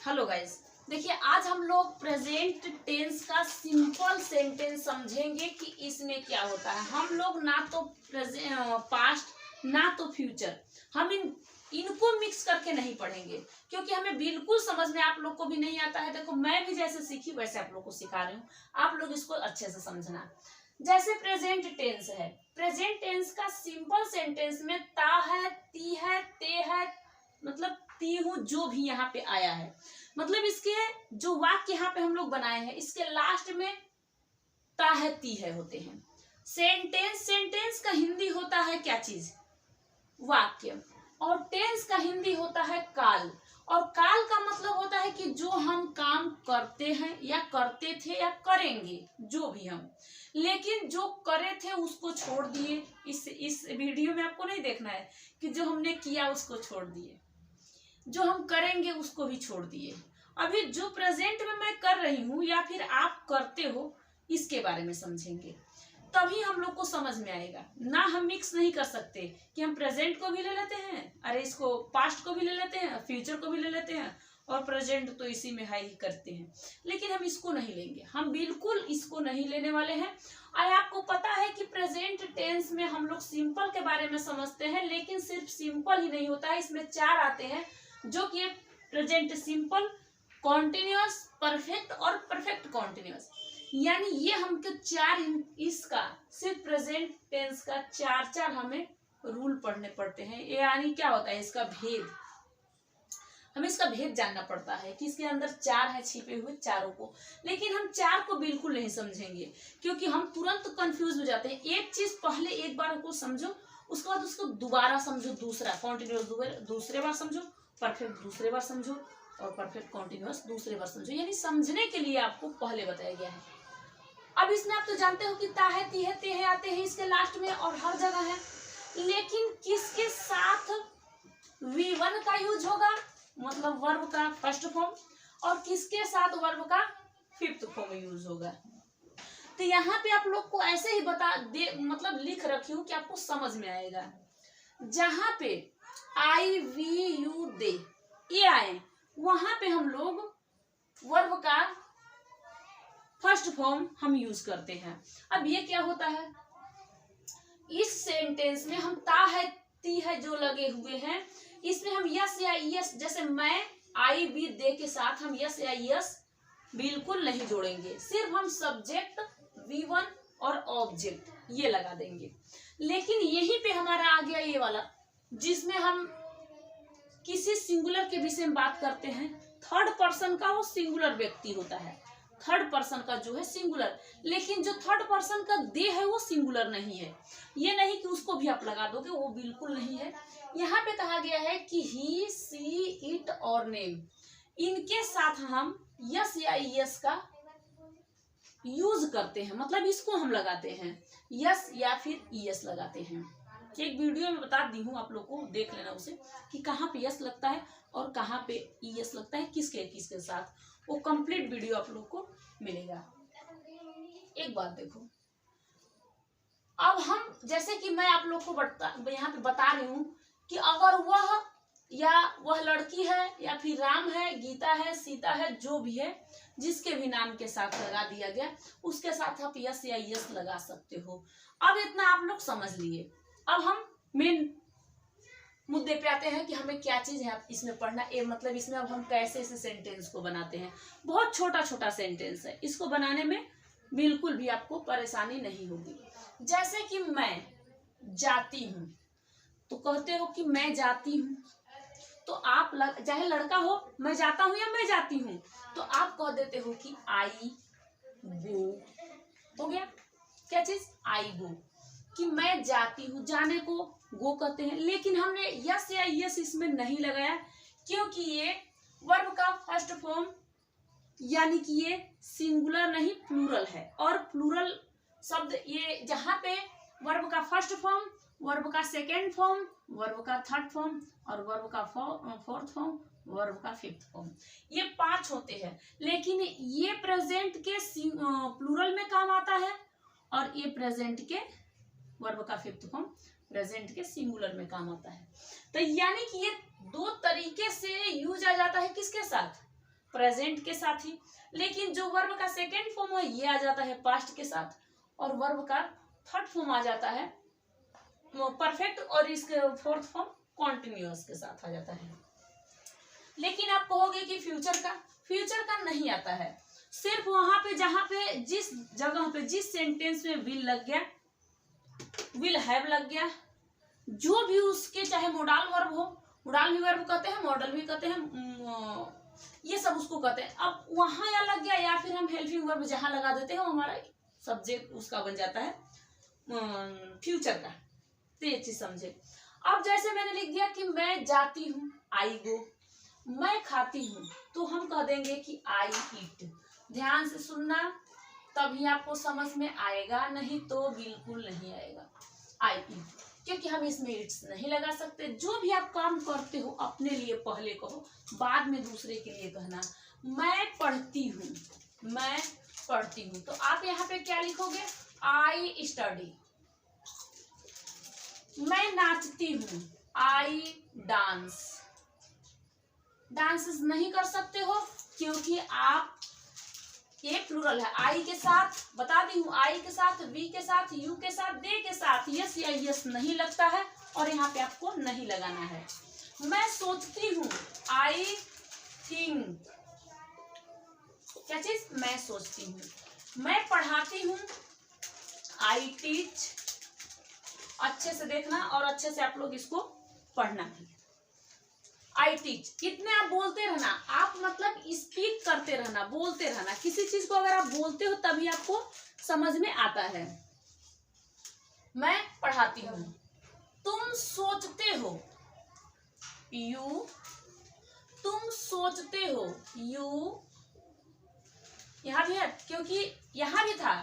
Hello guys, देखिए आज हम लोग प्रेजेंट टेंस का सिंपल सेंटेंस समझेंगे कि इसमें क्या होता है। हम लोग ना तो पास्ट ना तो फ्यूचर, हम इनको मिक्स करके नहीं पढ़ेंगे क्योंकि हमें बिल्कुल समझ में आप लोग को भी नहीं आता है। देखो मैं भी जैसे सीखी वैसे आप लोग को सिखा रही हूँ, आप लोग इसको अच्छे से समझना। जैसे प्रेजेंट टेंस है, प्रेजेंट टेंस का सिंपल सेंटेंस में ता है, ती है, ते है, मतलब ती हूँ जो भी यहाँ पे आया है, मतलब इसके जो वाक्य यहाँ पे हम लोग बनाए हैं इसके लास्ट में ता है, ती है होते हैं। सेंटेंस का हिंदी होता है क्या चीज? वाक्य। और टेंस का हिंदी होता है काल। और काल का मतलब होता है कि जो हम काम करते हैं या करते थे या करेंगे, जो भी हम, लेकिन जो करे थे उसको छोड़ दिए। इस वीडियो में आपको नहीं देखना है कि जो हमने किया उसको छोड़ दिए, जो हम करेंगे उसको भी छोड़ दिए। अभी जो प्रेजेंट में मैं कर रही हूँ या फिर आप करते हो, इसके बारे में समझेंगे, तभी हम लोग को समझ में आएगा। ना हम मिक्स नहीं कर सकते कि हम प्रेजेंट को भी ले लेते हैं, अरे इसको पास्ट को भी ले लेते हैं, फ्यूचर को भी ले लेते हैं, और प्रेजेंट तो इसी में हाई ही करते हैं, लेकिन हम इसको नहीं लेंगे, हम बिल्कुल इसको नहीं लेने वाले हैं। और आपको पता है कि प्रेजेंट टेंस में हम लोग सिंपल के बारे में समझते हैं, लेकिन सिर्फ सिंपल ही नहीं होता है, इसमें 4 आते हैं, जो कि प्रेजेंट सिंपल, कॉन्टिन्यूअस, परफेक्ट और परफेक्ट कॉन्टिन्यूअस। यानी ये हमको 4 इसका सिर्फ प्रेजेंट टेंस का 4 हमें रूल पढ़ने पड़ते हैं। ये यानी क्या होता है, इसका भेद, हमें इसका भेद जानना पड़ता है कि इसके अंदर 4 है छिपे हुए, चारों को। लेकिन हम 4 को बिल्कुल नहीं समझेंगे क्योंकि हम तुरंत कंफ्यूज हो जाते हैं। एक चीज पहले एक बार को समझो, उसके बाद उसको दोबारा समझो, दूसरा कॉन्टिन्यूअस दूसरे बार समझो, परफेक्ट दूसरे बार समझो, और परफेक्ट कॉन्टिन्यूअस दूसरे बार समझो। यानी समझने के लिए आपको पहले बताया गया है। अब इसमें आप तो जानते हो कि ता है, ती है, ते है आते हैं इसके लास्ट में और हर जगह है, लेकिन किसके साथ V1 का यूज होगा, मतलब वर्ब का फर्स्ट फॉर्म, और किसके साथ वर्ब का फिफ्थ फॉर्म यूज होगा। तो यहाँ पे आप लोग को ऐसे ही बता दे, मतलब लिख रखी हूँ कि आपको समझ में आएगा। जहां पे I V U दे ये आए, वहां पे हम लोग वर्ब का फर्स्ट फॉर्म हम यूज करते हैं। अब ये क्या होता है, इस सेंटेंस में हम ता है, ती है जो लगे हुए हैं, इसमें हम यस या यस, जैसे मैं आई वी दे के साथ हम यस या यस बिल्कुल नहीं जोड़ेंगे, सिर्फ हम सब्जेक्ट V1 और ऑब्जेक्ट ये लगा देंगे। लेकिन यहीं पे हमारा आ गया ये वाला, जिसमें हम किसी सिंगुलर के विषय में बात करते हैं, थर्ड पर्सन का वो सिंगुलर व्यक्ति होता है, थर्ड पर्सन का जो है सिंगुलर, लेकिन जो थर्ड पर्सन का दे है वो सिंगुलर नहीं है। ये नहीं कि उसको भी आप लगा दोगे, वो बिल्कुल नहीं है। यहाँ पे कहा गया है कि ही, सी, इट और नेम, इनके साथ हम यस या यस का यूज करते हैं, मतलब इसको हम लगाते हैं, यस या फिर यस लगाते हैं। एक वीडियो में बता दी हूँ, आप लोग को देख लेना उसे, कि कहाँ पे यस लगता है और कहाँ पे यस लगता है, किसके किसके साथ, वो कंप्लीट वीडियो आप लोग को मिलेगा। एक बात देखो, अब हम जैसे कि मैं आप लोग को यहाँ पे बता रही हूँ कि अगर वह लड़की है या फिर राम है, गीता है, सीता है, जो भी है, जिसके भी नाम के साथ लगा दिया गया, उसके साथ आप यस या यस लगा सकते हो। अब इतना आप लोग समझ लिए। अब हम मेन मुद्दे पे आते हैं कि हमें क्या चीज है इसमें पढ़ना, ये मतलब इसमें अब हम कैसे इस सेंटेंस को बनाते हैं। बहुत छोटा छोटा सेंटेंस है, इसको बनाने में बिल्कुल भी आपको परेशानी नहीं होगी। जैसे कि मैं जाती हूँ, तो कहते हो कि मैं जाती हूँ, तो आप चाहे लड़का हो, मैं जाता हूँ या मैं जाती हूँ, तो आप कह देते हो कि आई गो, हो गया क्या चीज, आई गो, कि मैं जाती हूँ, जाने को गो कहते हैं। लेकिन हमने यस या यस इसमें नहीं लगाया क्योंकि ये वर्ब का फर्स्ट फॉर्म, यानी कि ये सिंगुलर नहीं प्लूरल है, और प्लूरल शब्द ये जहां पे वर्ब का फर्स्ट फॉर्म, वर्ब का सेकेंड फॉर्म, वर्ब का थर्ड फॉर्म, और वर्ब का फोर्थ फॉर्म, वर्ब का फिफ्थ फॉर्म, ये 5 होते हैं। लेकिन ये प्रेजेंट के प्लूरल में काम आता है, और ये प्रेजेंट के वर्ब का फिफ्थ फॉर्म प्रेजेंट के सिंगुलर में काम आता है। तो यानी कि ये 2 तरीके से यूज आ जाता है, किसके साथ, प्रेजेंट के साथ ही। लेकिन जो वर्ब का सेकेंड फॉर्म है ये आ जाता है पास्ट के साथ, और वर्ब का थर्ड फॉर्म आ जाता है परफेक्ट, और इसके फोर्थ फॉर्म कॉन्टिन्यूअस के साथ आ जाता है। लेकिन आप कहोगे कि फ्यूचर का नहीं आता है। सिर्फ वहां पे जहां पे जिस जगह पे जिस सेंटेंस में विल लग गया, विल हैव लग गया, जो भी उसके चाहे मोडाल वर्ब हो, मोडाल भी वर्ब कहते हैं, मॉडल भी कहते हैं, ये सब उसको कहते हैं। अब वहां या लग गया या फिर हम हेल्पिंग वर्ब जहां लगा देते हैं वो हमारा सब्जेक्ट उसका बन जाता है फ्यूचर का। तो ये चीज समझे। अब जैसे मैंने लिख दिया कि मैं जाती हूँ, आई गो, मैं खाती हूँ, तो हम कह देंगे कि आई ईट। ध्यान से सुनना, तभी आपको समझ में आएगा, नहीं तो बिल्कुल नहीं आएगा। आई ईट, क्योंकि हम इसमें इट्स नहीं लगा सकते। जो भी आप काम करते हो अपने लिए पहले कहो, बाद में दूसरे के लिए कहना। मैं पढ़ती हूँ, मैं पढ़ती हूँ, तो आप यहाँ पे क्या लिखोगे? I study. मैं नाचती हूँ, आई डांस। डांस नहीं कर सकते हो क्योंकि आप, ये प्लूरल है, आई के साथ, बता दी हूँ, आई के साथ, वी के साथ, यू के साथ, दे के साथ यस या यस नहीं लगता है, और यहाँ पे आपको नहीं लगाना है। मैं सोचती हूँ, आई थिंक। क्या चीज? मैं सोचती हूँ। मैं पढ़ाती हूँ, आई टीच। अच्छे से देखना और अच्छे से आप लोग इसको पढ़ना है। आई टीच, इतने आप बोलते रहना, आप मतलब स्पीक करते रहना, बोलते रहना। किसी चीज को अगर आप बोलते हो तभी आपको समझ में आता है। मैं पढ़ाती हूँ। तुम सोचते हो, यू। तुम सोचते हो, यू। यहाँ भी है, क्योंकि यहाँ भी था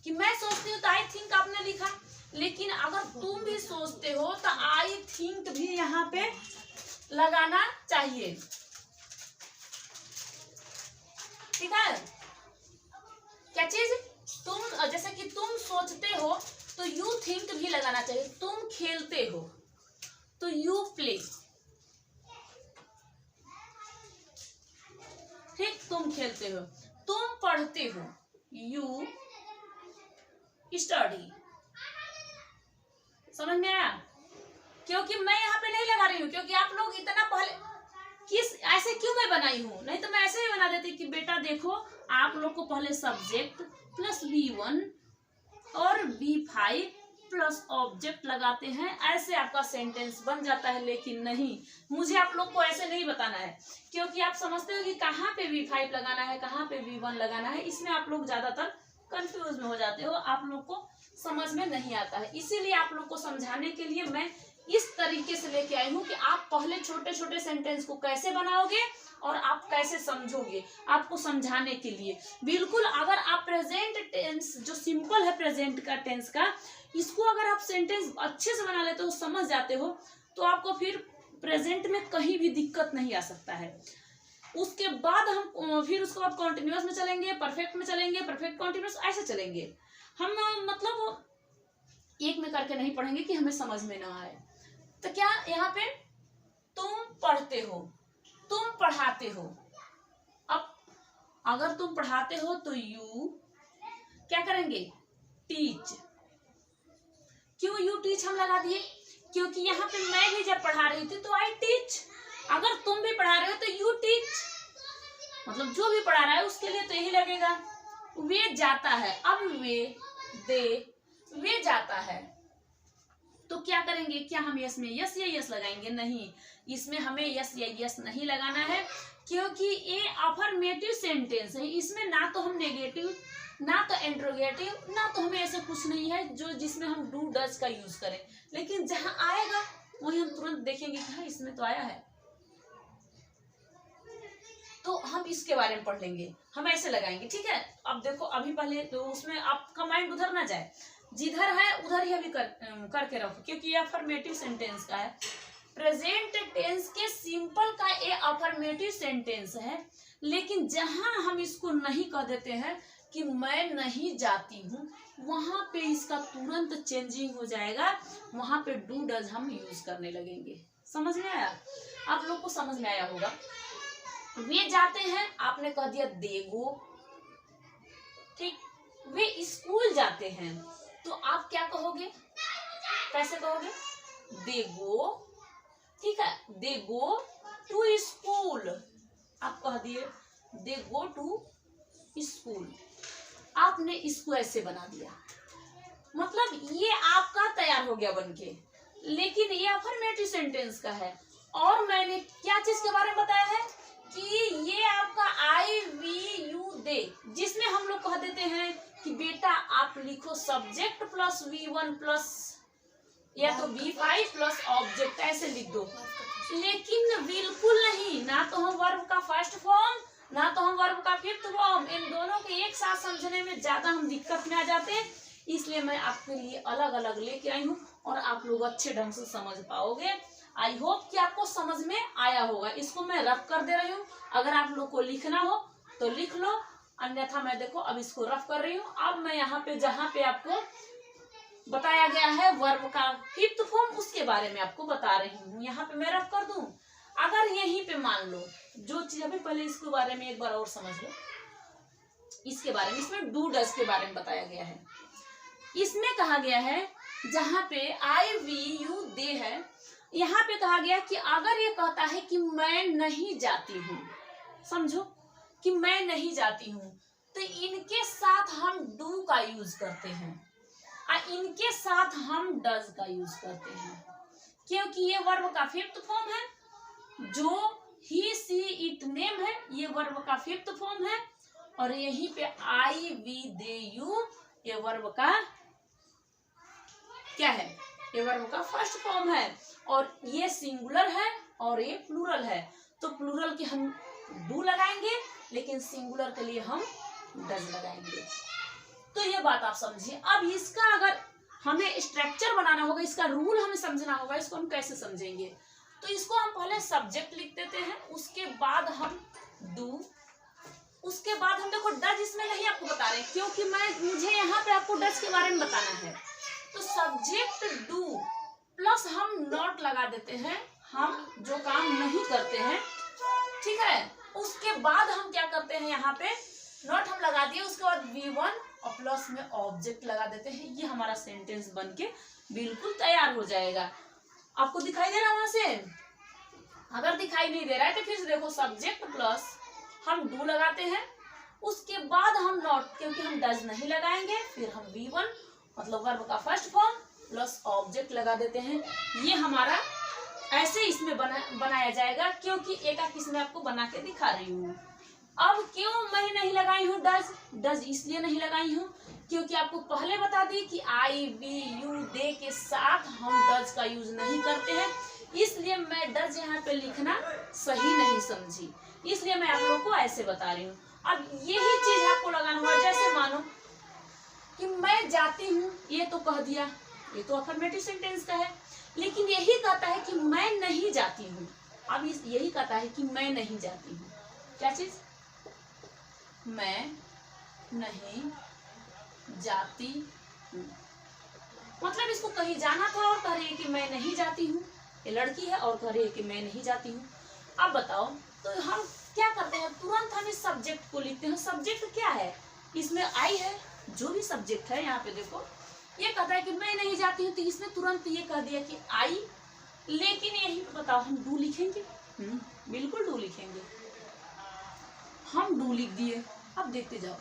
कि मैं सोचती हूँ तो आई थिंक आपने लिखा, लेकिन अगर तुम भी सोचते हो तो आई थिंक भी यहाँ पे लगाना चाहिए। ठीक है? क्या चीज? तुम, जैसे कि तुम सोचते हो तो यू थिंक भी लगाना चाहिए। तुम खेलते हो तो यू प्ले। ठीक, तुम खेलते हो। तुम पढ़ते हो, यू स्टडी। समझ में आया? क्योंकि मैं यहाँ पे नहीं लगा रही हूँ, क्योंकि आप लोग इतना पहले किस ऐसे क्यों मैं बनाई हूँ, नहीं तो मैं ऐसे ही बना देती कि बेटा देखो आप लोग को पहले सब्जेक्ट प्लस V1 और V5 प्लस ऑब्जेक्ट लगाते हैं, ऐसे आपका सेंटेंस बन जाता है। लेकिन नहीं, मुझे आप लोग को ऐसे नहीं बताना है, क्योंकि आप समझते हो कि कहाँ पे V5 लगाना है, कहाँ पे V1 लगाना है। इसमें आप लोग ज्यादातर कंफ्यूज में हो जाते हो, आप लोग को समझ में नहीं आता है। इसीलिए आप लोग को समझाने के लिए मैं इस तरीके से लेके आई हूँ कि आप पहले छोटे छोटे सेंटेंस को कैसे बनाओगे और आप कैसे समझोगे, आपको समझाने के लिए। बिल्कुल, अगर आप प्रेजेंट टेंस जो सिंपल है प्रेजेंट का टेंस का, इसको अगर आप सेंटेंस अच्छे से बना लेते हो, समझ जाते हो, तो आपको फिर प्रेजेंट में कहीं भी दिक्कत नहीं आ सकता है। उसके बाद हम फिर उसके बाद कॉन्टिन्यूअस में चलेंगे, परफेक्ट में चलेंगे, परफेक्ट कॉन्टिन्यूअस, ऐसे चलेंगे हम। मतलब एक में करके नहीं पढ़ेंगे कि हमें समझ में ना आए। तो क्या यहाँ पे तुम पढ़ते हो, तुम पढ़ाते हो। अब अगर तुम पढ़ाते हो तो यू क्या करेंगे? टीच। क्यों यू टीच हम लगा दिए? क्योंकि यहाँ पे मैं भी जब पढ़ा रही थी तो आई टीच। अगर तुम भी पढ़ा रहे हो तो यू टीच, मतलब जो भी पढ़ा रहा है उसके लिए तो यही लगेगा। वे जाता है, अब वे, दे, वे जाता है, तो क्या करेंगे? क्या हम यस में यस या यस लगाएंगे? नहीं, इसमें हमें यस या यस नहीं लगाना है, क्योंकि ये अफर्मेटिव सेंटेंस है। इसमें ना तो हम नेगेटिव, ना तो इंट्रोगेटिव, ना तो हमें ऐसा कुछ नहीं है जो जिसमें हम डू डज का यूज करें। लेकिन जहां आएगा वही हम तुरंत देखेंगे कि हाँ इसमें तो आया है, तो हम इसके बारे में पढ़ लेंगे, हम ऐसे लगाएंगे। ठीक है? अब देखो, अभी पहले तो उसमें आपका माइंड उधर ना जाए, जिधर है उधर ही अभी करके रखो, क्योंकि ये अफर्मेटिव सेंटेंस का है। प्रेजेंट टेंस के सिंपल का ये अफर्मेटिव सेंटेंस है, लेकिन जहां हम इसको नहीं कह देते हैं कि मैं नहीं जाती हूँ, वहां पे इसका तुरंत चेंजिंग हो जाएगा, वहां पे डू डज हम यूज करने लगेंगे। समझ में आया? आप लोग को समझ में आया होगा। वे जाते हैं, आपने कह दिया दे गो, ठीक। वे स्कूल जाते हैं, तो आप क्या कहोगे, कैसे कहोगे, दे गो, ठीक है, दे गो टू स्कूल, आप कह दिए दे गो टू स्कूल, आपने इसको ऐसे बना दिया, मतलब ये आपका तैयार हो गया बनके। लेकिन ये अफर्मेटिव सेंटेंस का है, और मैंने क्या चीज के बारे में बताया है कि ये आपका आई वी यू दे, जिसमें हम लोग कह देते हैं कि बेटा आप लिखो सब्जेक्ट प्लस V1 प्लस या तो V5 प्लस ऑब्जेक्ट, ऐसे लिख दो। लेकिन बिल्कुल नहीं, ना तो हम वर्ब का फर्स्ट फॉर्म, ना तो हम वर्ब का फिफ्थ फॉर्म, इन दोनों के एक साथ समझने में ज्यादा हम दिक्कत में आ जाते हैं। इसलिए मैं आपके लिए अलग अलग लेके आई हूँ, और आप लोग अच्छे ढंग से समझ पाओगे। आई होप कि आपको समझ में आया होगा। इसको मैं रफ कर दे रही हूँ, अगर आप लोग को लिखना हो तो लिख लो, अन्यथा मैं देखो अब इसको रफ कर रही हूँ। अब मैं यहाँ पे जहाँ पे आपको बताया गया है वर्ब का फिफ्थ फॉर्म, उसके बारे में आपको बता रही हूँ। यहाँ पे मैं रफ कर दूं, अगर यहीं पे मान लो जो चीज, अभी पहले इसके बारे में एक बार और समझ लो, इसके बारे में, इसमें डू डज के बारे में बताया गया है। इसमें कहा गया है जहाँ पे आई वी यू दे है, यहाँ पे कहा गया कि अगर ये कहता है कि मैं नहीं जाती हूँ, समझो कि मैं नहीं जाती हूँ, तो इनके साथ हम डू का यूज करते हैं, और इनके साथ हम डज का यूज करते हैं, क्योंकि ये वर्ब का फिफ्थ फॉर्म है। जो ही सी इट नेम है, ये वर्ब का फिफ्थ फॉर्म है, और यहीं पे आई वी दे यू, ये वर्ब का क्या है, ये वर्ब का फर्स्ट फॉर्म है, और ये सिंगुलर है और ये प्लूरल है। तो प्लूरल के हम डू लगाएंगे, लेकिन सिंगुलर के लिए हम डज लगाएंगे। तो ये बात आप समझिए। अब इसका अगर हमें स्ट्रक्चर बनाना होगा, इसका रूल हमें समझना होगा, इसको हम कैसे समझेंगे। तो इसको हम पहले सब्जेक्ट लिख देते हैं, उसके बाद हम डू, उसके बाद हम देखो डज इसमें नहीं आपको बता रहे, क्योंकि मुझे यहाँ पे आपको डज के बारे में बताना है। तो सब्जेक्ट डू प्लस हम नॉट लगा देते हैं, हम जो काम नहीं करते हैं, ठीक है। उसके बाद हम क्या करते हैं, यहाँ पे नॉट हम लगा दिए, उसके बाद V1 और प्लस में ऑब्जेक्ट लगा देते हैं। ये हमारा सेंटेंस बनके बिल्कुल तैयार हो जाएगा। आपको दिखाई दे रहा है वहां से? अगर दिखाई नहीं दे रहा है तो फिर देखो, सब्जेक्ट प्लस हम डू लगाते हैं, उसके बाद हम नॉट, क्योंकि हम डज नहीं लगाएंगे, फिर हम V1 मतलब वर्ब का फर्स्ट फॉर्म प्लस ऑब्जेक्ट लगा देते हैं। ये हमारा ऐसे इसमें बनाया जाएगा, क्योंकि एक इसमें आपको बना के दिखा रही हूँ। अब क्यों मैं नहीं लगाई हूँ डज इसलिए नहीं लगाई हूँ क्योंकि आपको पहले बता दी कि आई वी यू दे के साथ हम डज का यूज नहीं करते हैं, इसलिए मैं डज यहाँ पे लिखना सही नहीं समझी, इसलिए मैं आप लोग को ऐसे बता रही हूँ। अब यही चीज आपको लगाना होगा, जैसे मानो कि मैं जाती हूँ, ये तो कह दिया, ये तो अफर्मेटिव सेंटेंस का है, लेकिन यही कहता है कि मैं नहीं जाती हूँ। अब यही कहता है कि मैं नहीं जाती हूँ, क्या चीज, मैं नहीं जाती हूँ, मतलब इसको कहीं जाना था और कह रही है कि मैं नहीं जाती हूँ। ये लड़की है और कह रही है कि मैं नहीं जाती हूँ। अब बताओ, तो हम क्या करते हैं, तुरंत हम इस सब्जेक्ट को लिखते हैं। सब्जेक्ट क्या है, इसमें आई है, जो भी सब्जेक्ट है, यहाँ पे देखो ये कहता है कि मैं नहीं जाती हूँ, तो इसने तुरंत ये कह दिया कि आई। लेकिन यही बताओ, हम डू लिखेंगे? बिल्कुल डू लिखेंगे। हम डू लिख दिए, अब देखते जाओ।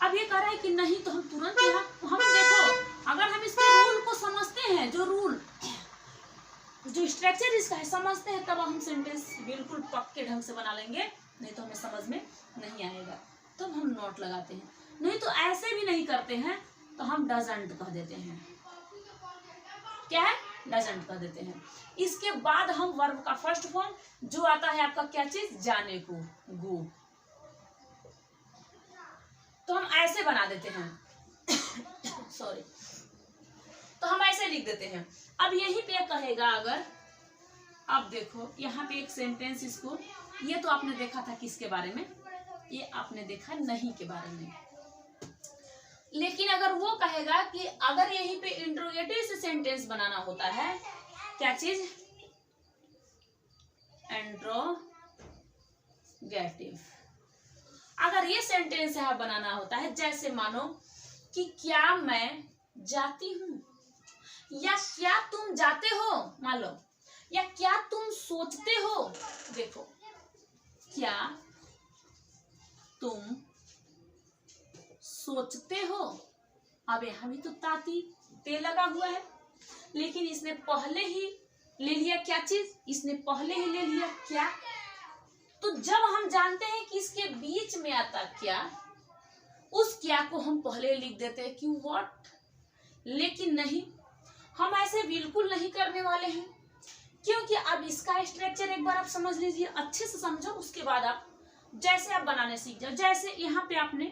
अब ये कह रहा है कि नहीं, तो हम तुरंत यहाँ, हम देखो अगर हम इसके रूल को समझते हैं, जो रूल जो स्ट्रक्चर इसका है समझते हैं, तब हम सेंटेंस बिल्कुल पक्के ढंग से बना लेंगे, नहीं तो हमें समझ में नहीं आएगा। तो हम नोट लगाते हैं, नहीं तो ऐसे भी नहीं करते हैं, तो हम डजंट कह देते हैं। क्या है, डजंट कह देते हैं। इसके बाद हम वर्ब का फर्स्ट फॉर्म जो आता है आपका क्या चीज, जाने को, गो, तो हम ऐसे बना देते हैं सॉरी, तो हम ऐसे लिख देते हैं। अब यही पे कहेगा, अगर अब देखो यहाँ पे एक सेंटेंस, इसको ये तो आपने देखा था किसके बारे में, ये आपने देखा नहीं के बारे में। लेकिन अगर वो कहेगा कि अगर यहीं पे इंट्रोगेटिव से सेंटेंस बनाना होता है, क्या चीज, इंट्रोगेटिव। अगर ये सेंटेंस यहाँ बनाना होता है, जैसे मानो कि क्या मैं जाती हूँ, या क्या तुम जाते हो, मान लो, या क्या तुम सोचते हो। देखो, क्या तुम सोचते हो, अब यहां भी तो ताती ते लगा हुआ है, लेकिन इसने पहले ही ले लिया क्या चीज, इसने पहले ही ले लिया क्या। तो जब हम जानते हैं कि इसके बीच में आता क्या, उस क्या को हम पहले लिख देते हैं कि व्हाट। लेकिन नहीं, हम ऐसे बिल्कुल नहीं करने वाले हैं, क्योंकि अब इसका स्ट्रक्चर एक बार आप समझ लीजिए, अच्छे से समझो, उसके बाद आप जैसे आप बनाने सीख जाओ। जैसे यहाँ पे आपने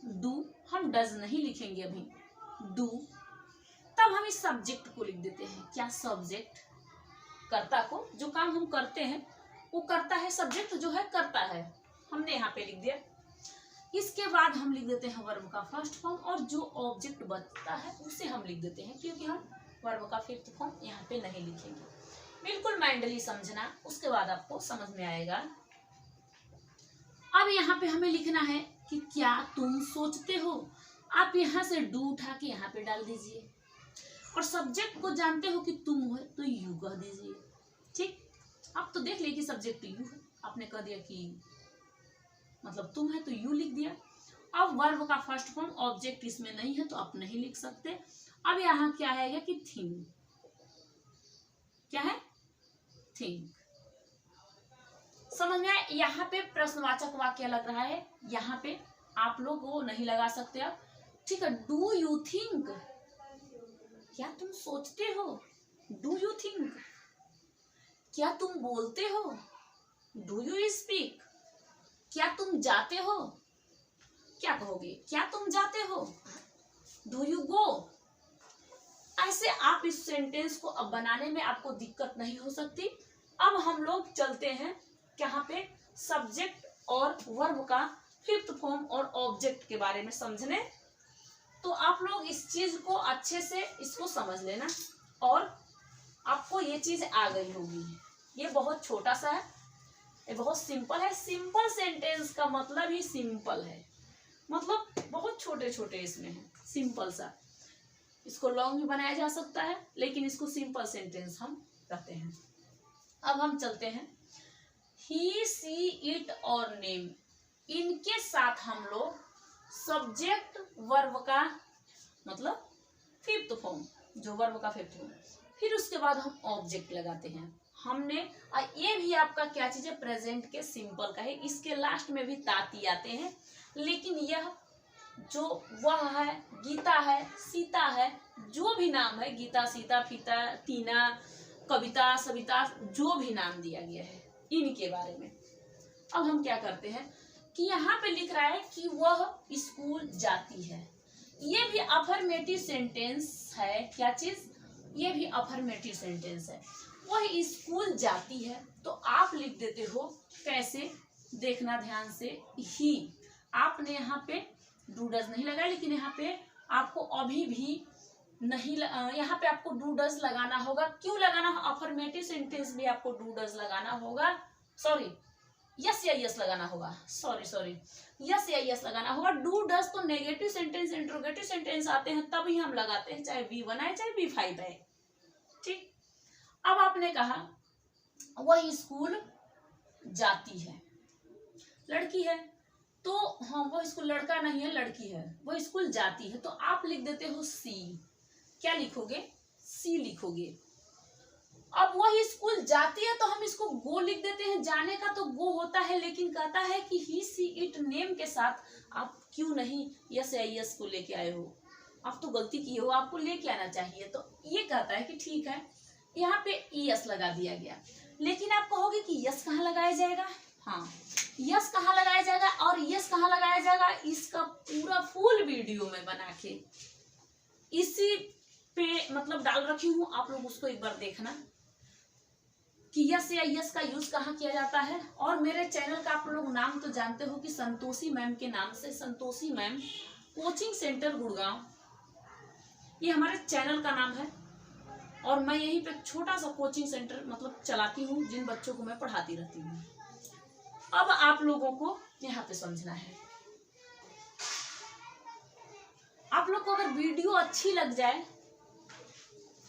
डू, हम डज नहीं लिखेंगे अभी, डू, तब हम इस सब्जेक्ट को लिख देते हैं क्या, सब्जेक्ट, कर्ता को, जो काम हम करते हैं वो करता है, सब्जेक्ट जो है करता है, हमने यहाँ पे लिख दिया। इसके बाद हम लिख देते हैं वर्ब का फर्स्ट फॉर्म, और जो ऑब्जेक्ट बचता है उसे हम लिख देते हैं, क्योंकि हम वर्ब का फिफ्थ फॉर्म यहाँ पे नहीं लिखेंगे। बिल्कुल माइंडली समझना, उसके बाद आपको समझ में आएगा। अब यहाँ पे हमें लिखना है कि क्या तुम सोचते हो। आप यहाँ से डू उठा के यहाँ पे डाल दीजिए, और सब्जेक्ट को जानते हो कि तुम हो तो यू कह दीजिए। ठीक, आप तो देख लीजिए कि सब्जेक्ट यू है, आपने कह दिया कि मतलब तुम है तो यू लिख दिया। अब वर्ब का फर्स्ट फॉर्म ऑब्जेक्ट इसमें नहीं है तो आप नहीं लिख सकते। अब यहाँ क्या आएगा कि थिंक, क्या है, थिंक। समझ में आया। यहाँ पे प्रश्नवाचक वाक्य लग रहा है, यहाँ पे आप लोग वो नहीं लगा सकते आप, ठीक है। डू यू थिंक, क्या तुम सोचते हो, डू यू थिंक। क्या तुम बोलते हो, डू यू स्पीक। क्या तुम जाते हो, क्या कहोगे, क्या तुम जाते हो, डू यू गो। ऐसे आप इस सेंटेंस को अब बनाने में आपको दिक्कत नहीं हो सकती। अब हम लोग चलते हैं यहाँ पे सब्जेक्ट और वर्ब का फिफ्थ फॉर्म और ऑब्जेक्ट के बारे में समझने। तो आप लोग इस चीज को अच्छे से इसको समझ लेना, और आपको ये चीज आ गई होगी। ये बहुत छोटा सा है, ये बहुत सिंपल है। सिंपल सेंटेंस का मतलब ही सिंपल है, मतलब बहुत छोटे छोटे इसमें है, सिंपल सा। इसको लॉन्ग भी बनाया जा सकता है, लेकिन इसको सिंपल सेंटेंस हम कहते हैं। अब हम चलते हैं ही, सी, इट और नेम, इनके साथ हम लोग सब्जेक्ट वर्ब का मतलब फिफ्थ फॉर्म, जो वर्ब का फिफ्थ फॉर्म, फिर उसके बाद हम ऑब्जेक्ट लगाते हैं। हमने ये भी आपका क्या चीज है, प्रेजेंट के सिंपल का है। इसके लास्ट में भी ताती आते हैं, लेकिन यह जो वह है, गीता है, सीता है, जो भी नाम है, गीता, सीता, फीता, टीना, कविता, सविता, जो भी नाम दिया गया है इनके बारे में। अब हम क्या करते हैं कि यहाँ पे लिख रहा है कि वह स्कूल जाती है, ये भी अफर्मेटिव सेंटेंस है। क्या चीज, ये भी अफर्मेटिव सेंटेंस है। वह स्कूल जाती है, तो आप लिख देते हो कैसे, देखना ध्यान से, ही। आपने यहाँ पे डू डज नहीं लगाया, लेकिन यहाँ पे आपको अभी भी नहीं यहाँ पे आपको डू डज लगाना होगा। क्यों लगाना है, अफर्मेटिव सेंटेंस में आपको डू डज लगाना होगा, सॉरी यस या यस लगाना होगा, सॉरी यस या यस लगाना होगा। डू डज तो नेगेटिव सेंटेंस, इंट्रोगेटिव सेंटेंस आते हैं तभी हम लगाते हैं, चाहे V1 आए चाहे V5 आए। ठीक, अब आपने कहा वह स्कूल जाती है, लड़की है, तो हाँ वो स्कूल, लड़का नहीं है लड़की है, वो स्कूल जाती है, तो आप लिख देते हो सी। क्या लिखोगे, सी लिखोगे। अब वह स्कूल जाती है तो हम इसको गो लिख देते हैं, जाने का तो गो होता है, लेकिन कहता है कि ही, सी, इट, नेम के साथ आप क्यों नहीं यस या यस को लेके आए हो, आप तो गलती की हो, आपको लेके आना चाहिए। तो ये कहता है कि ठीक है, यहाँ पे यस लगा दिया गया। लेकिन आप कहोगे कि यस कहाँ लगाया जाएगा, हाँ यस कहाँ लगाया जाएगा, और यस कहाँ लगाया जाएगा, इसका पूरा फुल वीडियो में बना के इसी पे मतलब डाल रखी हूँ, आप लोग उसको एक बार देखना कि यस या यस का यूज कहाँ किया जाता है। और मेरे चैनल का आप लोग नाम तो जानते हो कि संतोषी मैम के नाम से, Santoshi ma'am coaching centre Gurgaon, ये हमारे चैनल का नाम है। और मैं यहीं पे छोटा सा कोचिंग सेंटर मतलब चलाती हूँ, जिन बच्चों को मैं पढ़ाती रहती हूँ। अब आप लोगों को यहाँ पे समझना है। आप लोग को अगर वीडियो अच्छी लग जाए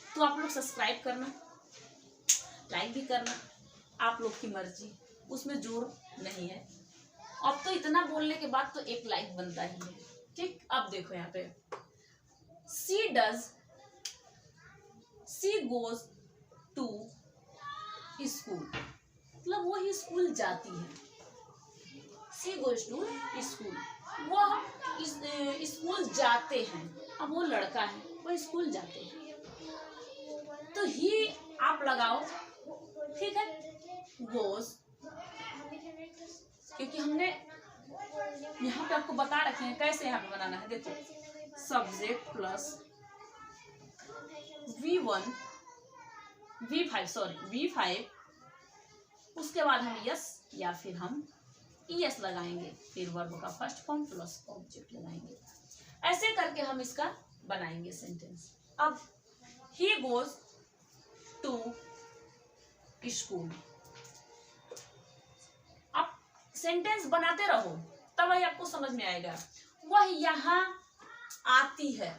तो आप लोग सब्सक्राइब करना, लाइक भी करना, आप लोग की मर्जी, उसमें जोर नहीं है। अब तो इतना बोलने के बाद तो एक लाइक बनता ही है। ठीक, अब देखो यहाँ पे सी गोज टू स्कूल, मतलब वो ही स्कूल जाती है। सी गोज टू स्कूल, वह स्कूल जाते हैं। अब वो लड़का है, वो स्कूल जाते हैं, तो ही आप लगाओ, ठीक है। गोज, क्योंकि हमने यहाँ पे आपको बता रखे हैं कैसे यहाँ पे बनाना है। देखो, सब्जेक्ट प्लस V1 V5, उसके बाद हम यस या फिर हम ES लगाएंगे, फिर वर्ब का फर्स्ट फॉर्म प्लस ऑब्जेक्ट लगाएंगे। ऐसे करके हम इसका बनाएंगे सेंटेंस। अब ही गोज टू स्कूल, आप सेंटेंस बनाते रहो तब वही आपको समझ में आएगा। वह यहाँ आती है,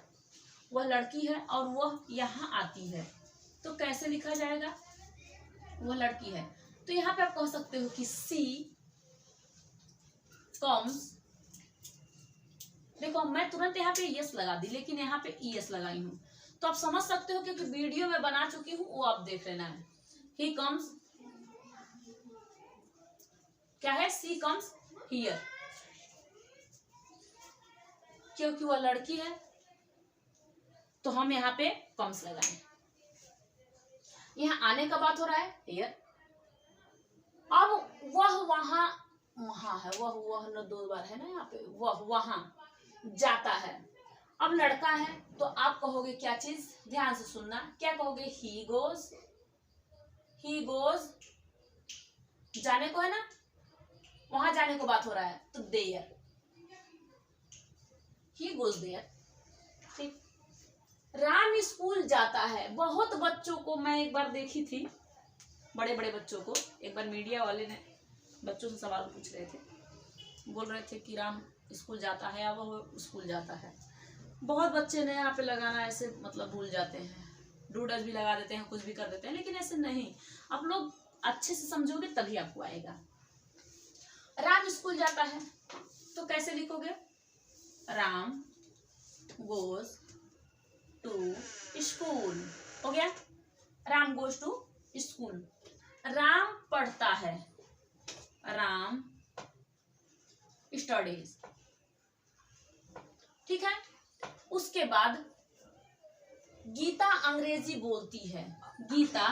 वह लड़की है और वह यहाँ आती है, तो कैसे लिखा जाएगा? वह लड़की है, तो यहाँ पे आप कह सकते हो कि सी कम्स। देखो मैं तुरंत यहाँ पे यस लगा दी, लेकिन यहाँ पे ES लगाई हूँ, तो आप समझ सकते हो क्योंकि वीडियो में बना चुकी हूँ, वो आप देख लेना है। ही कम्स, क्या है? सी कम्स हियर, क्योंकि वह लड़की है तो हम यहाँ पे कम्स लगाएं। यहाँ आने का बात हो रहा है, हियर। अब वह वहां है, वह न 2 बार है ना यहाँ पे, वह वहां जाता है। अब लड़का है तो आप कहोगे क्या चीज, ध्यान से सुनना, क्या कहोगे? ही गोज, जाने को है ना, वहां जाने को बात हो रहा है, तो देयर, ही गोज देयर। ठीक। राम स्कूल जाता है। बहुत बच्चों को मैं एक बार देखी थी, बड़े बड़े बच्चों को, एक बार मीडिया वाले ने बच्चों से सवाल पूछ रहे थे, बोल रहे थे कि राम स्कूल जाता है या वो स्कूल जाता है। बहुत बच्चे ने यहाँ पे लगाना ऐसे मतलब भूल जाते हैं, डूडल भी लगा देते हैं, कुछ भी कर देते हैं, लेकिन ऐसे नहीं। आप लोग अच्छे से समझोगे तभी आपको आएगा। राम स्कूल जाता है तो कैसे लिखोगे? राम गोज टू स्कूल, हो गया। Ram goes to school. Ram पढ़ता है, राम स्टडीज, ठीक है। उसके बाद गीता अंग्रेजी बोलती है, गीता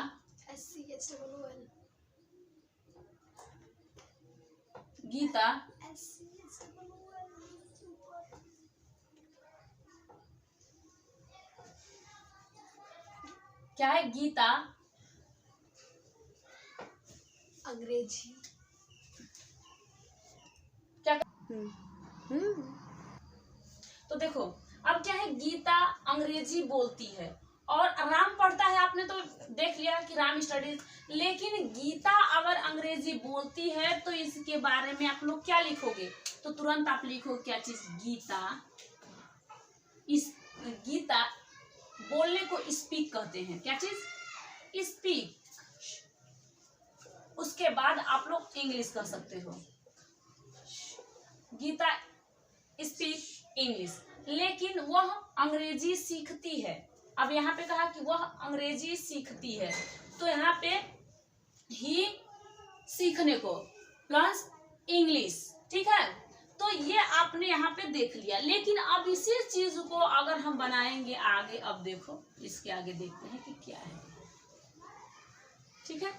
क्या है? गीता अंग्रेजी क्या तो देखो अब क्या है, गीता अंग्रेजी बोलती है और राम पढ़ता है। आपने तो देख लिया कि राम स्टडीज, लेकिन गीता अगर अंग्रेजी बोलती है तो इसके बारे में आप लोग क्या लिखोगे? तो तुरंत आप लिखो क्या चीज? गीता बोलने को स्पीक कहते हैं। क्या चीज? स्पीक। उसके बाद आप लोग इंग्लिश कह सकते हो, गीता स्पीक इंग्लिश, लेकिन वह अंग्रेजी सीखती है। अब यहाँ पे कहा कि वह अंग्रेजी सीखती है, तो यहाँ पे ही सीखने को प्लस इंग्लिश, ठीक है। तो ये आपने यहाँ पे देख लिया, लेकिन अब इसी चीज को अगर हम बनाएंगे आगे, अब देखो इसके आगे देखते हैं कि क्या है, ठीक है।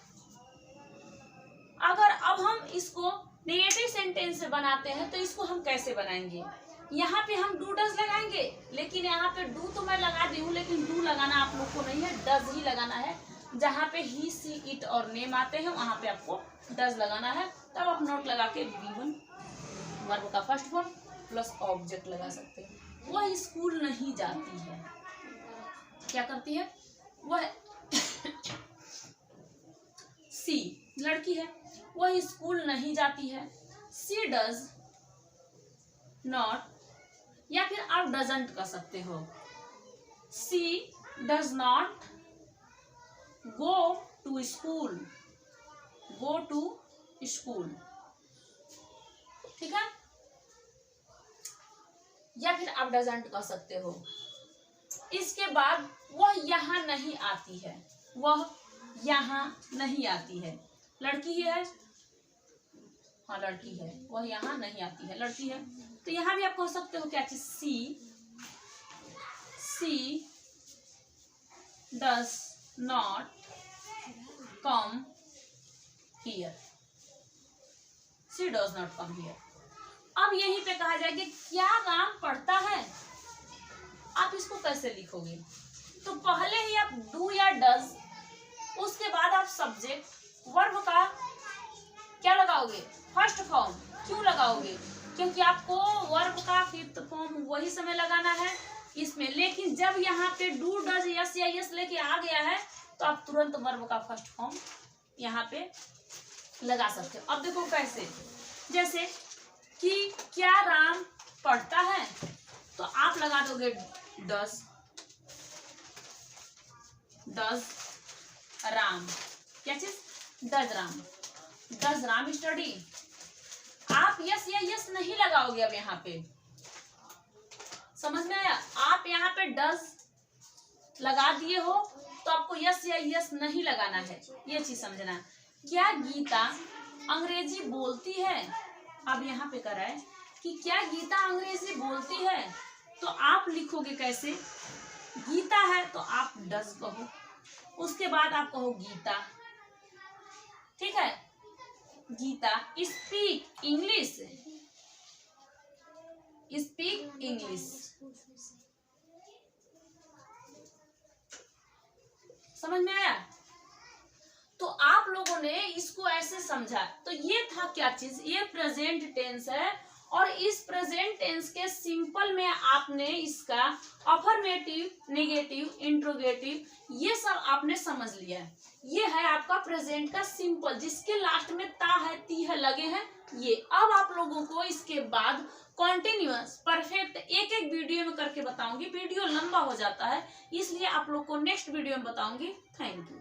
अगर अब हम इसको नेगेटिव सेंटेंस से बनाते हैं तो इसको हम कैसे बनाएंगे? यहाँ पे हम डू डज लगाएंगे, लेकिन यहाँ पे डू तो मैं लगा दी हूँ, लेकिन डू लगाना आप लोग को नहीं है, डज ही लगाना है। जहाँ पे ही, सी, इट और नेम आते हैं वहां पे आपको डज लगाना है। तब आप नोट लगा के V1 वर्ब का फर्स्ट फॉर्म प्लस ऑब्जेक्ट लगा सकते हैं। वह स्कूल नहीं जाती है, क्या करती है? वह सी लड़की है, वह स्कूल नहीं जाती है। शी डज नॉट, या फिर आप डजंट कर सकते हो। She does not go to school, go to school, ठीक है। या फिर आप डजंट कर सकते हो। इसके बाद वह यहाँ नहीं आती है, वह यहाँ नहीं आती है। लड़की ही है, हाँ लड़की है, वह यहाँ नहीं आती है, लड़की है। तो यहाँ भी आप कह सकते हो क्या चीज, she does not come here, she does not come here. अब यहीं पे कहा जाए कि क्या राम पढ़ता है, आप इसको कैसे लिखोगे? तो पहले ही आप डू या डज, उसके बाद आप सब्जेक्ट वर्ब का क्या लगाओगे, फर्स्ट फॉर्म। क्यों लगाओगे? क्योंकि आपको वर्ब का फिफ्थ फॉर्म वही समय लगाना है इसमें। लेकिन जब यहाँ पे डू डज यस या यस लेके आ गया है तो आप तुरंत वर्ब का फर्स्ट फॉर्म यहाँ पे लगा सकते हो। अब देखो कैसे, जैसे कि क्या राम पढ़ता है, तो आप लगा दोगे डज राम, क्या चीज, डज राम स्टडी। आप यस या यस नहीं लगाओगे अब यहाँ पे, समझ में आया? आप यहाँ पे डज लगा दिए हो तो आपको यस या यस नहीं लगाना है, ये चीज समझना। क्या गीता अंग्रेजी बोलती है, अब यहाँ पे करा है कि क्या गीता अंग्रेजी बोलती है, तो आप लिखोगे कैसे, गीता है तो आप डज कहो, उसके बाद आप कहो गीता, ठीक है। Gita speak English, speak English, समझ में आया? तो आप लोगों ने इसको ऐसे समझा। तो ये था क्या चीज, ये प्रेजेंट टेंस है, और इस प्रेजेंट टेंस के सिंपल में आपने इसका अफर्मेटिव, नेगेटिव, इंट्रोगेटिव ये सब आपने समझ लिया है। ये है आपका प्रेजेंट का सिंपल, जिसके लास्ट में ता है, ती है लगे हैं ये। अब आप लोगों को इसके बाद कॉन्टिन्यूअस परफेक्ट एक एक वीडियो में करके बताऊंगी। वीडियो लंबा हो जाता है इसलिए आप लोग को नेक्स्ट वीडियो में बताऊंगी। Thank you.